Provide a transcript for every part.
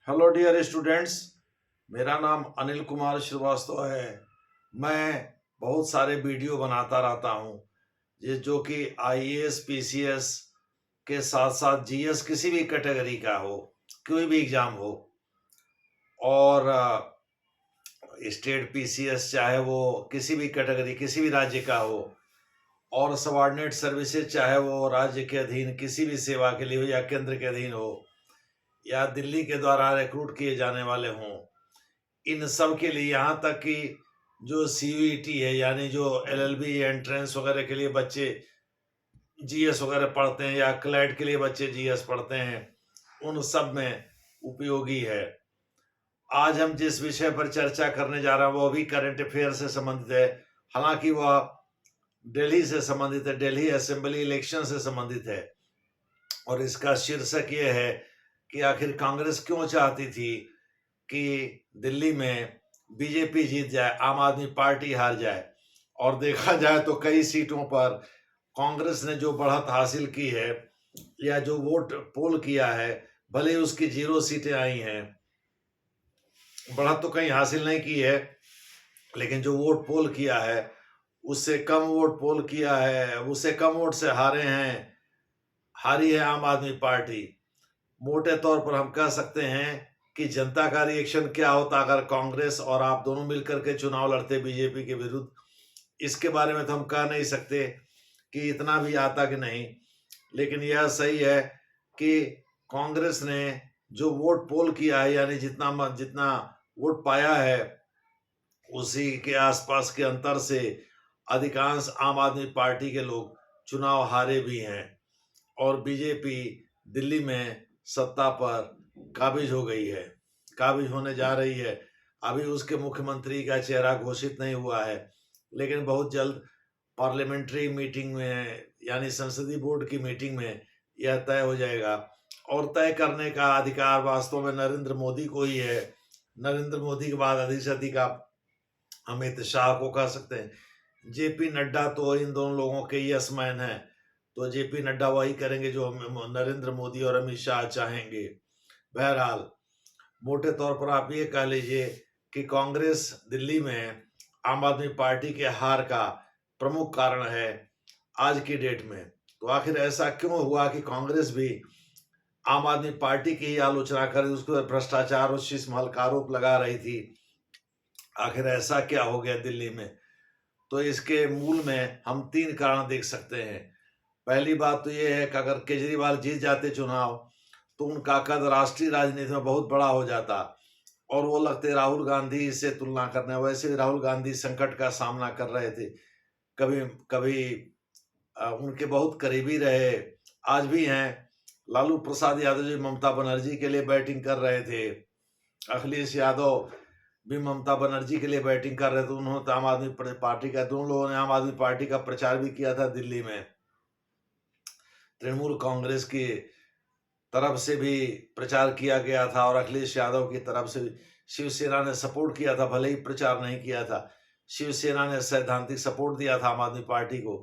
Hello dear students. मेरा नाम अनिल कुमार श्रीवास्तव है। मैं बहुत सारे वीडियो बनाता रहता हूँ ये जो कि आईएएस पीसीएस के साथ साथ जीएस किसी भी कैटेगरी का हो, कोई भी एग्ज़ाम हो, और स्टेट पीसीएस चाहे वो किसी भी कैटेगरी किसी भी राज्य का हो, और सबऑर्डिनेट सर्विसेज चाहे वो राज्य के अधीन किसी भी सेवा के लिए हो या केंद्र के अधीन हो या दिल्ली के द्वारा रिक्रूट किए जाने वाले हों, इन सब के लिए यहाँ तक कि जो सीयूईटी है यानी जो एलएलबी एंट्रेंस वगैरह के लिए बच्चे जीएस वगैरह पढ़ते हैं या क्लैट के लिए बच्चे जीएस पढ़ते हैं, उन सब में उपयोगी है। आज हम जिस विषय पर चर्चा करने जा रहे हैं वो भी करंट अफेयर से संबंधित है। हालांकि वह दिल्ली से संबंधित है, दिल्ली असेंबली इलेक्शन से संबंधित है, और इसका शीर्षक ये है कि आखिर कांग्रेस क्यों चाहती थी कि दिल्ली में बीजेपी जीत जाए, आम आदमी पार्टी हार जाए। और देखा जाए तो कई सीटों पर कांग्रेस ने जो बढ़त हासिल की है या जो वोट पोल किया है, भले ही उसकी 0 सीटें आई हैं, बढ़त तो कहीं हासिल नहीं की है, लेकिन जो वोट पोल किया है उससे कम वोट पोल किया है, उससे कम वोट से हारी है आम आदमी पार्टी। मोटे तौर पर हम कह सकते हैं कि जनता का रिएक्शन क्या होता अगर कांग्रेस और आप दोनों मिलकर के चुनाव लड़ते बीजेपी के विरुद्ध, इसके बारे में तो हम कह नहीं सकते कि इतना भी आता कि नहीं। लेकिन यह सही है कि कांग्रेस ने जो वोट पोल किया है यानी जितना वोट पाया है उसी के आसपास के अंतर से अधिकांश आम आदमी पार्टी के लोग चुनाव हारे भी हैं, और बीजेपी दिल्ली में सत्ता पर काबिज हो गई है, काबिज होने जा रही है। अभी उसके मुख्यमंत्री का चेहरा घोषित नहीं हुआ है, लेकिन बहुत जल्द पार्लियामेंट्री मीटिंग में यानी संसदीय बोर्ड की मीटिंग में यह तय हो जाएगा, और तय करने का अधिकार वास्तव में नरेंद्र मोदी को ही है। नरेंद्र मोदी के बाद अधिक से अधिक आप अमित शाह को कह सकते हैं। जेपी नड्डा तो इन दोनों लोगों के यस मैन हैं, तो जेपी नड्डा वही करेंगे जो नरेंद्र मोदी और अमित शाह चाहेंगे। बहरहाल मोटे तौर पर आप ये कह लीजिए कि कांग्रेस दिल्ली में आम आदमी पार्टी के हार का प्रमुख कारण है आज की डेट में। तो आखिर ऐसा क्यों हुआ कि कांग्रेस भी आम आदमी पार्टी की ही आलोचना कर उसको भ्रष्टाचार और शीशमहल का आरोप लगा रही थी? आखिर ऐसा क्या हो गया दिल्ली में? तो इसके मूल में हम 3 कारण देख सकते हैं। पहली बात तो ये है कि अगर केजरीवाल जीत जाते चुनाव तो उनका कद राष्ट्रीय राजनीति में बहुत बड़ा हो जाता, और वो लगते राहुल गांधी से तुलना करने। वैसे भी राहुल गांधी संकट का सामना कर रहे थे, कभी कभी उनके बहुत करीबी रहे, आज भी हैं। लालू प्रसाद यादव जी ममता बनर्जी के लिए बैटिंग कर रहे थे, अखिलेश यादव भी ममता बनर्जी के लिए बैटिंग कर रहे थे। उन्होंने तो आम आदमी पार्टी का, दोनों लोगों ने आम आदमी पार्टी का प्रचार भी किया था दिल्ली में। तृणमूल कांग्रेस की तरफ से भी प्रचार किया गया था और अखिलेश यादव की तरफ से भी शिवसेना ने सपोर्ट किया था, भले ही प्रचार नहीं किया था। शिवसेना ने सैद्धांतिक सपोर्ट दिया था आम आदमी पार्टी को।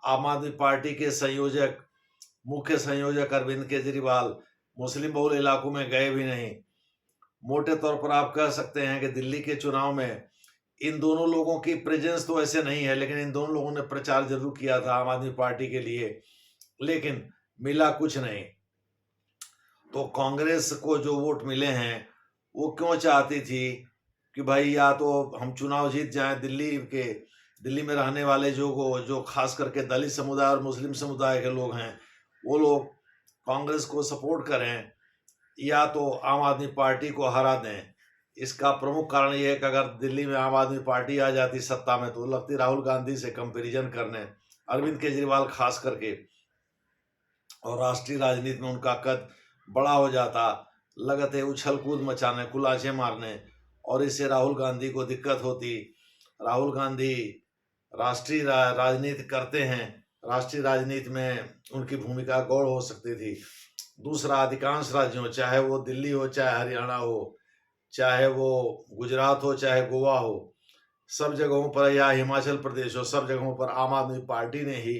आम आदमी पार्टी के मुख्य संयोजक अरविंद केजरीवाल मुस्लिम बहुल इलाकों में गए भी नहीं। मोटे तौर पर आप कह सकते हैं कि दिल्ली के चुनाव में इन दोनों लोगों की प्रेजेंस तो ऐसे नहीं है, लेकिन इन दोनों लोगों ने प्रचार जरूर किया था आम आदमी पार्टी के लिए, लेकिन मिला कुछ नहीं। तो कांग्रेस को जो वोट मिले हैं वो क्यों चाहती थी कि भाई या तो हम चुनाव जीत जाएं, दिल्ली में रहने वाले जो खास करके दलित समुदाय और मुस्लिम समुदाय के लोग हैं वो लोग कांग्रेस को सपोर्ट करें, या तो आम आदमी पार्टी को हरा दें। इसका प्रमुख कारण ये है कि अगर दिल्ली में आम आदमी पार्टी आ जाती सत्ता में तो लगती राहुल गांधी से कंपैरिजन करने, अरविंद केजरीवाल खास करके, और राष्ट्रीय राजनीति में उनका कद बड़ा हो जाता, लगते उछल कूद मचाने, कुलाचे मारने, और इससे राहुल गांधी को दिक्कत होती। राहुल गांधी राष्ट्रीय राजनीति करते हैं, राष्ट्रीय राजनीति में उनकी भूमिका गौण हो सकती थी। दूसरा, अधिकांश राज्यों, चाहे वो दिल्ली हो, चाहे हरियाणा हो, चाहे वो गुजरात हो, चाहे गोवा हो, सब जगहों पर, या हिमाचल प्रदेश हो, सब जगहों पर आम आदमी पार्टी ने ही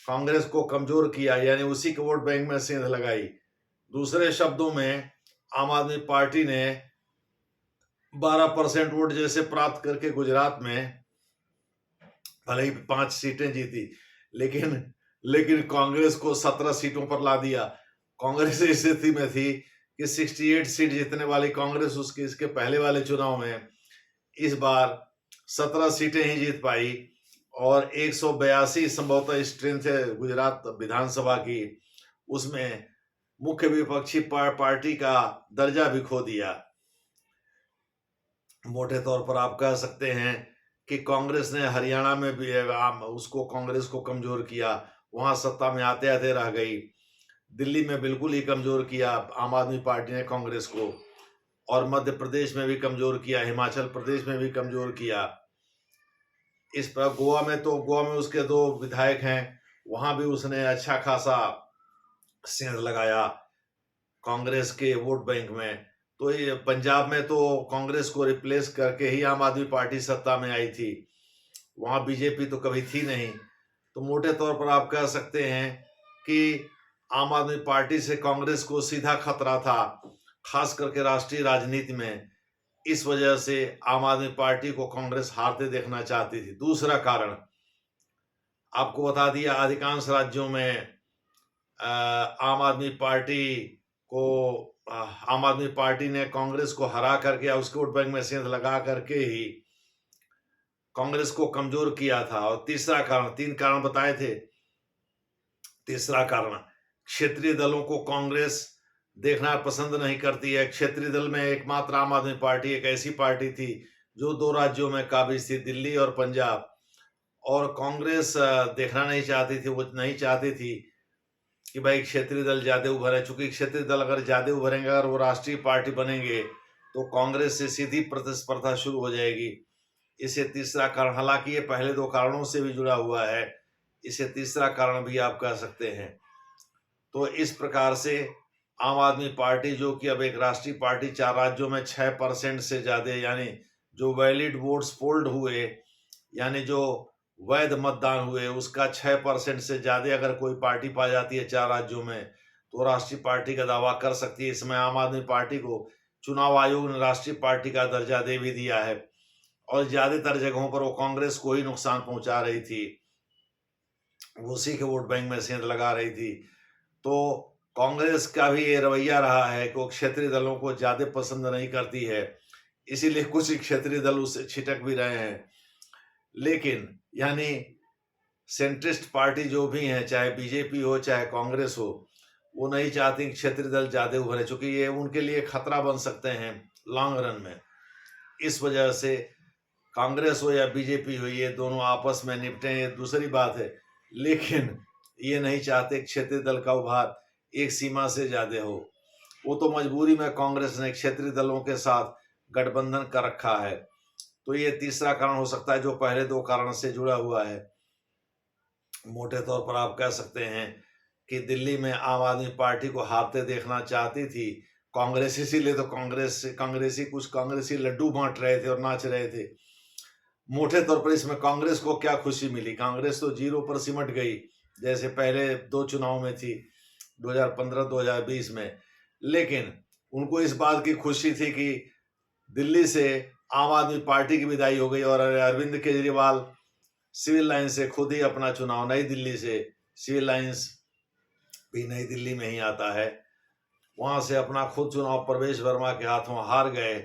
कांग्रेस को कमजोर किया, यानी उसी के वोट बैंक में सेंध लगाई। दूसरे शब्दों में आम आदमी पार्टी ने 12% वोट जैसे प्राप्त करके गुजरात में भले ही 5 सीटें जीती, लेकिन लेकिन कांग्रेस को 17 सीटों पर ला दिया। कांग्रेस इस स्थिति में थी कि 68 सीट जीतने वाली कांग्रेस उसके इसके पहले वाले चुनाव में इस बार 17 सीटें ही जीत पाई और 182 संभवतः स्ट्रेंथ है गुजरात विधानसभा की, उसमें मुख्य विपक्षी पार्टी का दर्जा भी खो दिया। मोटे तौर पर आप कह सकते हैं कि कांग्रेस ने हरियाणा में भी कांग्रेस को कमजोर किया, वहां सत्ता में आते आते रह गई। दिल्ली में बिल्कुल ही कमजोर किया आम आदमी पार्टी ने कांग्रेस को, और मध्य प्रदेश में भी कमजोर किया, हिमाचल प्रदेश में भी कमजोर किया। इस पर गोवा में उसके 2 विधायक हैं, वहां भी उसने अच्छा खासा सेंध लगाया कांग्रेस के वोट बैंक में। तो ये पंजाब में तो कांग्रेस को रिप्लेस करके ही आम आदमी पार्टी सत्ता में आई थी, वहां बीजेपी तो कभी थी नहीं। तो मोटे तौर पर आप कह सकते हैं कि आम आदमी पार्टी से कांग्रेस को सीधा खतरा था, खास करके राष्ट्रीय राजनीति में। इस वजह से आम आदमी पार्टी को कांग्रेस हारते देखना चाहती थी। दूसरा कारण आपको बता दिया, अधिकांश राज्यों में आम आदमी पार्टी ने कांग्रेस को हरा करके या उसके वोट बैंक में सेंध लगा करके ही कांग्रेस को कमजोर किया था। और तीसरा कारण, 3 कारण बताए थे, तीसरा कारण क्षेत्रीय दलों को कांग्रेस देखना पसंद नहीं करती है। क्षेत्रीय दल में एकमात्र आम आदमी पार्टी एक ऐसी पार्टी थी जो 2 राज्यों में काबिज थी, दिल्ली और पंजाब, और कांग्रेस देखना नहीं चाहती थी। वो नहीं चाहती थी कि भाई क्षेत्रीय दल ज्यादा उभरे, चूंकि क्षेत्रीय दल अगर ज्यादा उभरेंगे, अगर वो राष्ट्रीय पार्टी बनेंगे तो कांग्रेस से सीधी प्रतिस्पर्धा शुरू हो जाएगी। इसे तीसरा कारण, हालांकि ये पहले 2 कारणों से भी जुड़ा हुआ है, इसे तीसरा कारण भी आप कह सकते हैं। तो इस प्रकार से आम आदमी पार्टी, जो कि अब एक राष्ट्रीय पार्टी, 4 राज्यों में 6% से ज्यादा, यानी जो वैलिड वोट्स पोल्ड हुए, यानी जो वैध मतदान हुए, उसका 6% से ज्यादा अगर कोई पार्टी पा जाती है 4 राज्यों में, तो राष्ट्रीय पार्टी का दावा कर सकती है। इसमें आम आदमी पार्टी को चुनाव आयोग ने राष्ट्रीय पार्टी का दर्जा दे भी दिया है, और ज्यादातर जगहों पर वो कांग्रेस को ही नुकसान पहुंचा रही थी, उसी के वोट बैंक में सेंध लगा रही थी। तो कांग्रेस का भी ये रवैया रहा है कि वो क्षेत्रीय दलों को ज्यादा पसंद नहीं करती है, इसीलिए कुछ क्षेत्रीय दल उससे छिटक भी रहे हैं। लेकिन यानी सेंट्रिस्ट पार्टी जो भी है, चाहे बीजेपी हो चाहे कांग्रेस हो, वो नहीं चाहती क्षेत्रीय दल ज्यादा उभरे, चूंकि ये उनके लिए खतरा बन सकते हैं लॉन्ग रन में। इस वजह से कांग्रेस हो या बीजेपी हो, ये दोनों आपस में निपटे, ये दूसरी बात है, लेकिन ये नहीं चाहते क्षेत्रीय दल का उभार एक सीमा से ज्यादा हो। वो तो मजबूरी में कांग्रेस ने क्षेत्रीय दलों के साथ गठबंधन कर रखा है। तो ये तीसरा कारण हो सकता है, जो पहले 2 कारण से जुड़ा हुआ है। मोटे तौर पर आप कह सकते हैं कि दिल्ली में आम आदमी पार्टी को हारते देखना चाहती थी कांग्रेस, इसीलिए तो कुछ कांग्रेसी लड्डू बांट रहे थे और नाच रहे थे। मोटे तौर पर इसमें कांग्रेस को क्या खुशी मिली? कांग्रेस तो 0 पर सिमट गई, जैसे पहले 2 चुनाव में थी, 2015-2020 में। लेकिन उनको इस बात की खुशी थी कि दिल्ली से आम आदमी पार्टी की विदाई हो गई, और अरविंद केजरीवाल सिविल लाइन से खुद ही अपना चुनाव, नई दिल्ली से, सिविल लाइंस भी नई दिल्ली में ही आता है, वहां से अपना खुद चुनाव प्रवेश वर्मा के हाथों हार गए।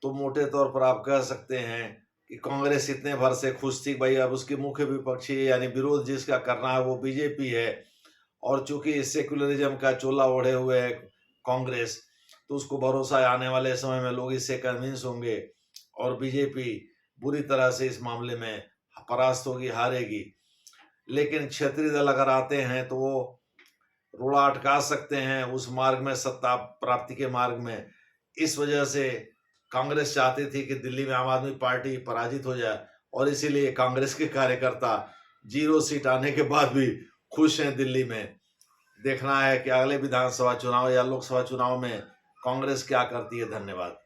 तो मोटे तौर पर आप कह सकते हैं कि कांग्रेस इतने भर से खुश थी, भाई अब उसकी मुख्य विपक्षी यानी विरोध जिसका करना है वो बीजेपी है, और चूंकि सेक्युलरिज्म का चोला ओढ़े हुए है कांग्रेस, तो उसको भरोसा है आने वाले समय में लोग इससे कन्विंस होंगे और बीजेपी बुरी तरह से इस मामले में परास्त होगी, हारेगी। लेकिन क्षेत्रीय दल अगर आते हैं तो वो रोड़ा अटका सकते हैं उस मार्ग में, सत्ता प्राप्ति के मार्ग में। इस वजह से कांग्रेस चाहती थी कि दिल्ली में आम आदमी पार्टी पराजित हो जाए, और इसीलिए कांग्रेस के कार्यकर्ता 0 सीट आने के बाद भी खुश हैं दिल्ली में। देखना है कि अगले विधानसभा चुनाव या लोकसभा चुनाव में कांग्रेस क्या करती है। धन्यवाद।